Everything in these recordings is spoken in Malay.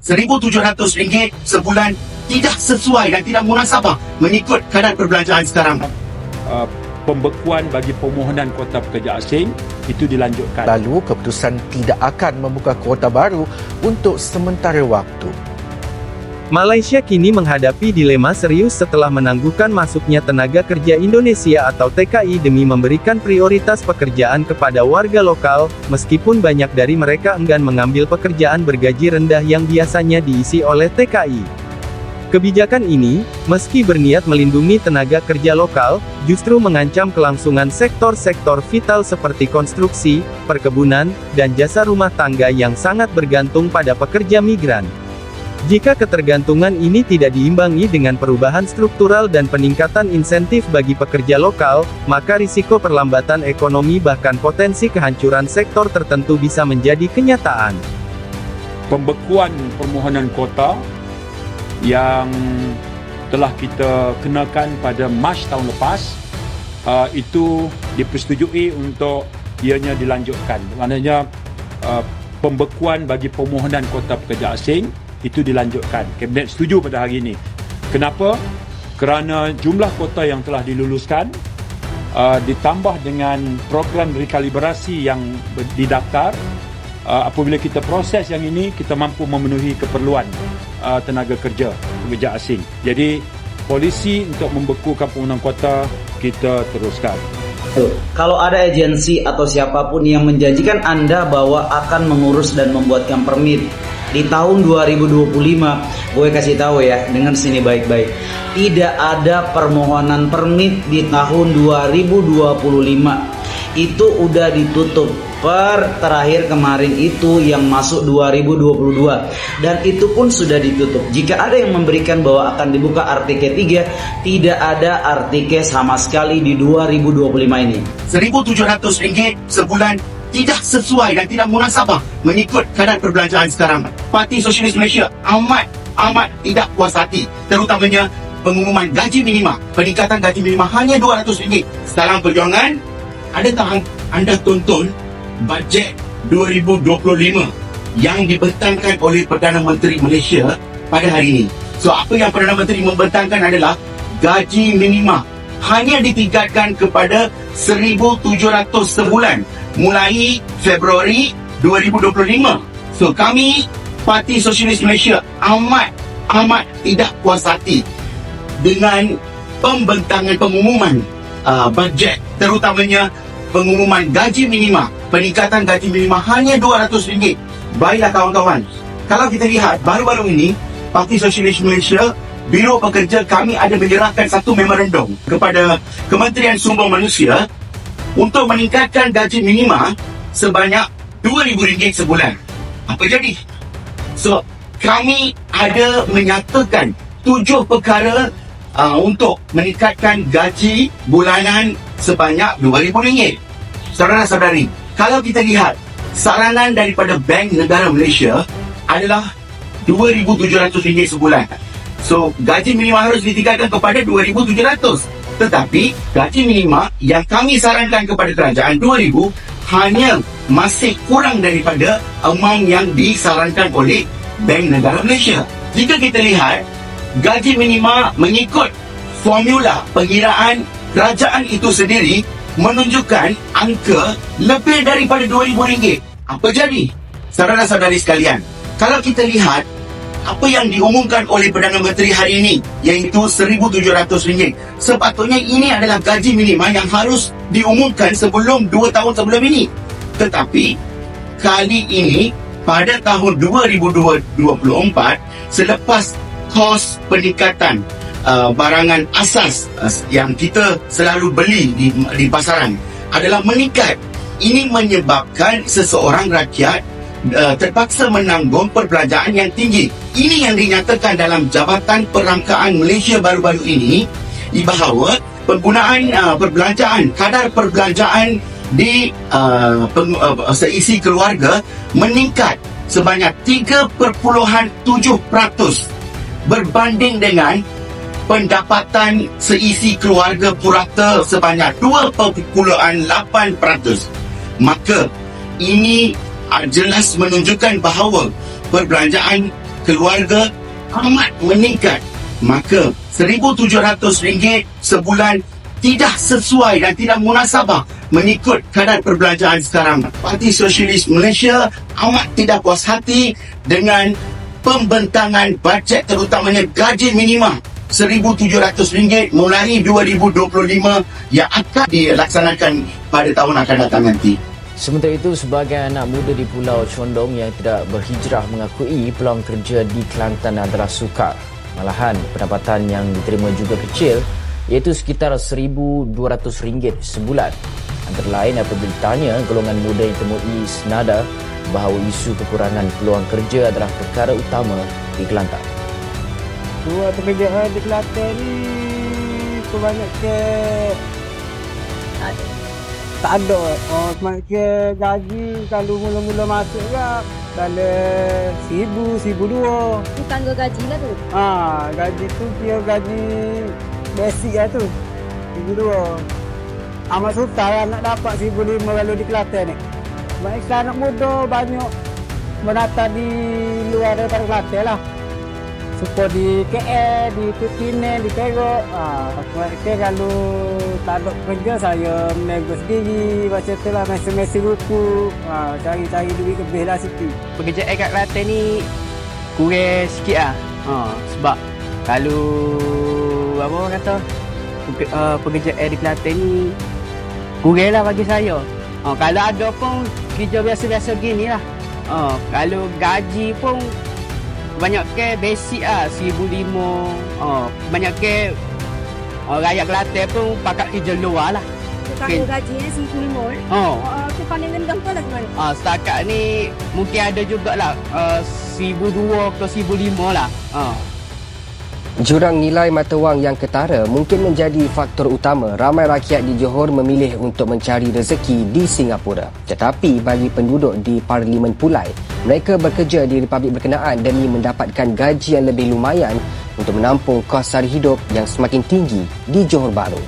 RM1,700 sebulan tidak sesuai dan tidak munasabah mengikut kadar perbelanjaan sekarang. Pembekuan bagi permohonan kuota pekerja asing itu dilanjutkan. Lalu keputusan tidak akan membuka kuota baru untuk sementara waktu. Malaysia kini menghadapi dilema serius setelah menangguhkan masuknya tenaga kerja Indonesia atau TKI demi memberikan prioritas pekerjaan kepada warga lokal, meskipun banyak dari mereka enggan mengambil pekerjaan bergaji rendah yang biasanya diisi oleh TKI. Kebijakan ini, meski berniat melindungi tenaga kerja lokal, justru mengancam kelangsungan sektor-sektor vital seperti konstruksi, perkebunan, dan jasa rumah tangga yang sangat bergantung pada pekerja migran. Jika ketergantungan ini tidak diimbangi dengan perubahan struktural dan peningkatan insentif bagi pekerja lokal, maka risiko perlambatan ekonomi bahkan potensi kehancuran sektor tertentu bisa menjadi kenyataan. Pembekuan permohonan kuota yang telah kita kenakan pada Mac tahun lepas, itu dipersetujui untuk ianya dilanjutkan. Maknanya pembekuan bagi permohonan kuota pekerja asing itu dilanjutkan. Kabinet setuju pada hari ini. Kenapa? Kerana jumlah kuota yang telah diluluskan ditambah dengan program rekalibrasi yang didaftar. Apabila kita proses yang ini, kita mampu memenuhi keperluan tenaga kerja pekerja asing. Jadi polisi untuk membekukan permohonan kuota kita teruskan. Kalau ada agensi atau siapapun yang menjanjikan Anda bahwa akan mengurus dan membuatkan permit di tahun 2025, gue kasih tahu ya, dengan sini baik-baik. Tidak ada permohonan permit di tahun 2025. Itu udah ditutup. Per terakhir kemarin itu yang masuk 2022. Dan itu pun sudah ditutup. Jika ada yang memberikan bahwa akan dibuka artikel 3, tidak ada artikel sama sekali di 2025 ini. RM1,700 sebulan tidak sesuai dan tidak munasabah mengikut kadar perbelanjaan sekarang. Parti Sosialis Malaysia amat tidak puas hati, terutamanya pengumuman gaji minima, peningkatan gaji minima hanya RM200. Salam Perjuangan, adakah anda tonton bajet 2025 yang dibentangkan oleh Perdana Menteri Malaysia pada hari ini? So, apa yang Perdana Menteri membentangkan adalah gaji minima hanya ditingkatkan kepada RM1,700 sebulan mulai Februari 2025. So, kami Parti Sosialis Malaysia amat tidak puas hati dengan pembentangan pengumuman bajet, terutamanya pengumuman gaji minima, peningkatan gaji minima hanya RM200. Baiklah kawan-kawan, kalau kita lihat baru-baru ini Parti Sosialis Malaysia, Biro Pekerja kami ada menyerahkan satu memorandum kepada Kementerian Sumber Manusia untuk meningkatkan gaji minima sebanyak RM2,000 sebulan. Apa jadi? So, kami ada menyatakan 7 perkara untuk meningkatkan gaji bulanan sebanyak RM2,000. Saudara-saudari, kalau kita lihat saranan daripada Bank Negara Malaysia adalah RM2,700 sebulan. So, gaji minima harus ditingkatkan kepada RM2,700. Tetapi, gaji minima yang kami sarankan kepada kerajaan RM2,000 hanya masih kurang daripada amount yang disarankan oleh Bank Negara Malaysia. Jika kita lihat, gaji minima mengikut formula pengiraan kerajaan itu sendiri menunjukkan angka lebih daripada RM2,000. Apa jadi? Saudara-saudari sekalian, kalau kita lihat apa yang diumumkan oleh Perdana Menteri hari ini, iaitu RM1,700, sepatutnya ini adalah gaji minima yang harus diumumkan sebelum 2 tahun sebelum ini. Tetapi kali ini pada tahun 2024, selepas kos peningkatan barangan asas yang kita selalu beli di pasaran adalah meningkat, ini menyebabkan seseorang rakyat terpaksa menanggung perbelanjaan yang tinggi. Ini yang dinyatakan dalam Jabatan Perangkaan Malaysia baru-baru ini, bahawa penggunaan perbelanjaan, kadar perbelanjaan di seisi keluarga meningkat sebanyak 3.7% berbanding dengan pendapatan seisi keluarga purata sebanyak 2.8%. Maka ini jelas menunjukkan bahawa perbelanjaan keluarga amat meningkat. Maka RM1,700 sebulan tidak sesuai dan tidak munasabah mengikut kadar perbelanjaan sekarang. Parti Sosialis Malaysia amat tidak puas hati dengan pembentangan bajet terutamanya gaji minimum RM1,700 mulai 2025 yang akan dilaksanakan pada tahun akan datang nanti. Sementara itu, sebagai anak muda di Pulau Condong yang tidak berhijrah mengakui peluang kerja di Kelantan adalah sukar. Malahan, pendapatan yang diterima juga kecil, iaitu sekitar RM1,200 sebulan. Antara lain apabila ditanya, golongan muda yang temui senada bahawa isu kekurangan peluang kerja adalah perkara utama di Kelantan. Dua pekerjaan di Kelantan ni kebanyakan tak ada. Semakin gaji kalau mula-mula masuk lah kalau RM1,000, RM1,200. Tu tangga gaji lah tu. Gaji tu kira gaji basic lah tu. RM1,200. Amat susah lah nak dapat RM1,500 kalau di Kelantan ni. Sebab anak muda banyak menata di luar daripada Kelantan lah. Supaya di KL, di Penang, di Perak. Kalau tak ada kerja, saya menego sendiri. Macam tu lah, mesi-mesi buku. Cari-cari duit lebih lah situ. Pekerjaan kat Kelantan ni kurang sikit lah. Sebab kalau apa orang kata pekerjaan di Kelantan ni kurang lah bagi saya. Kalau ada pun kerja biasa-biasa gini lah. Kalau gaji pun banyak ke basic lah, RM1,500. Banyak ke rakyat Kelantan pun pakat kerja luar lah. Tangga gajinya RM1,500. Tu paling rendah tu lah sebenarnya. Setakat ni mungkin ada jugalah RM1,200 ke RM1,500 lah. Jurang nilai mata wang yang ketara mungkin menjadi faktor utama ramai rakyat di Johor memilih untuk mencari rezeki di Singapura. Tetapi bagi penduduk di Parlimen Pulai, mereka bekerja di republik berkenaan demi mendapatkan gaji yang lebih lumayan untuk menampung kos sara hidup yang semakin tinggi di Johor Bahru.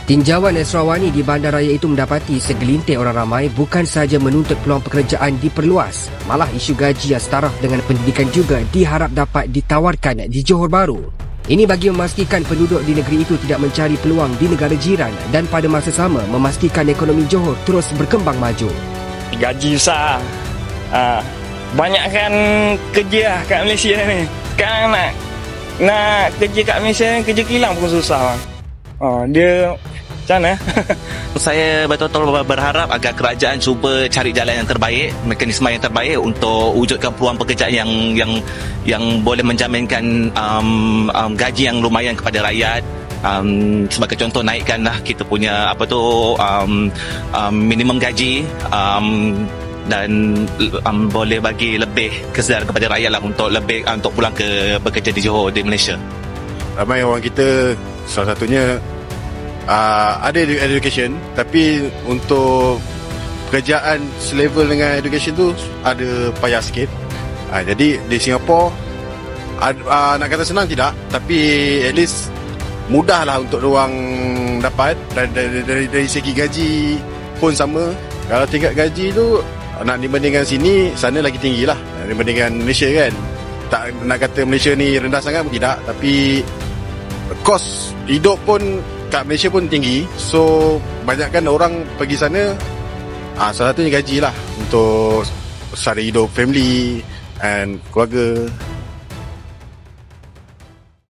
Tinjauan Esrawani di bandaraya itu mendapati segelintir orang ramai bukan sahaja menuntut peluang pekerjaan diperluas, malah isu gaji yang setaraf dengan pendidikan juga diharap dapat ditawarkan di Johor Bahru. Ini bagi memastikan penduduk di negeri itu tidak mencari peluang di negara jiran dan pada masa sama memastikan ekonomi Johor terus berkembang maju. Gaji besar. Banyakkan kerja kat Malaysia ni. Sekarang nak kerja kat Malaysia, kerja kilang pun susah. Dia macam mana? Saya betul-betul berharap agar kerajaan cuba cari jalan yang terbaik, mekanisme yang terbaik untuk wujudkan peluang pekerjaan yang boleh menjaminkan gaji yang lumayan kepada rakyat. Sebagai contoh, naikkanlah kita punya minimum gaji dan boleh bagi lebih kesedaran kepada rakyat lah untuk pulang ke bekerja di Johor, di Malaysia. Ramai orang kita salah satunya ada education, tapi untuk pekerjaan selevel dengan education tu ada payah sikit. Jadi di Singapura nak kata senang tidak, tapi at least mudahlah untuk diorang dapat. Dari segi gaji pun sama. Kalau tingkat gaji tu nak dibandingkan sini, sana lagi tinggi lah dibandingkan Malaysia kan. Tak nak kata Malaysia ni rendah sangat pun tidak, tapi kos hidup pun kat Malaysia pun tinggi. So banyakkan orang pergi sana, salah satunya gaji lah untuk sara hidup family and keluarga.